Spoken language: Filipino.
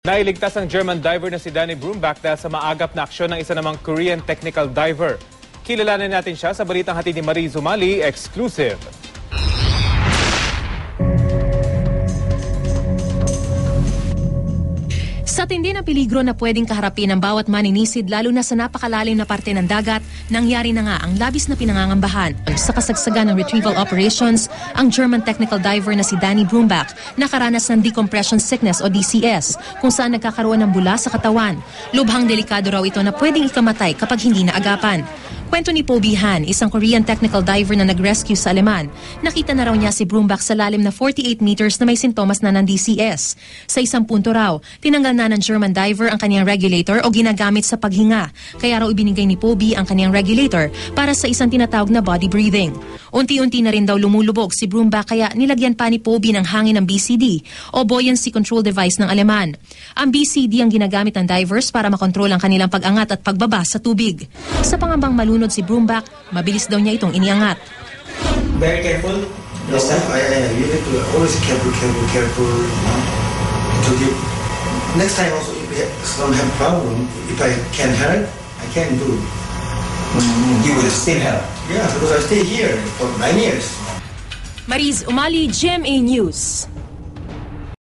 Nailigtas ang German diver na si Danny Brumback dahil sa maagap na aksyon ng isa namang Korean technical diver. Kilalanin natin siya sa balitang hatid ni Marie Zumali, exclusive. Sa tindi ng peligro na pwedeng kaharapin ng bawat maninisid lalo na sa napakalalim na parte ng dagat, nangyari na nga ang labis na pinangangambahan. Sa kasagsagan ng retrieval operations, ang German technical diver na si Danny Brumback nakaranas ng decompression sickness o DCS kung saan nagkakaroon ng bula sa katawan. Lubhang delikado raw ito na pwedeng ikamatay kapag hindi naagapan. Kwento ni Poby Han, isang Korean technical diver na nag-rescue sa Aleman. Nakita na raw niya si Brumback sa lalim na 48 meters na may sintomas na ng DCS. Sa isang punto raw, tinanggal na ng German diver ang kanyang regulator o ginagamit sa paghinga. Kaya raw ibinigay ni Poby ang kanyang regulator para sa isang tinatawag na body breathing. Unti-unti na rin daw lumulubog si Brumback kaya nilagyan pa ni Poby ng hangin ng BCD o Buoyancy Control Device ng Aleman. Ang BCD ang ginagamit ng divers para makontrol ang kanilang pag-angat at pagbaba sa tubig. Sa pangambang malunod si Brumback, mabilis daw niya itong iniangat. Very careful. Yes, you need to always careful. To give. Next time also, if I don't have problem, if I can help, I can do. You will still help. Yeah, because I stay here for 9 years. Mariz Umali, GMA News.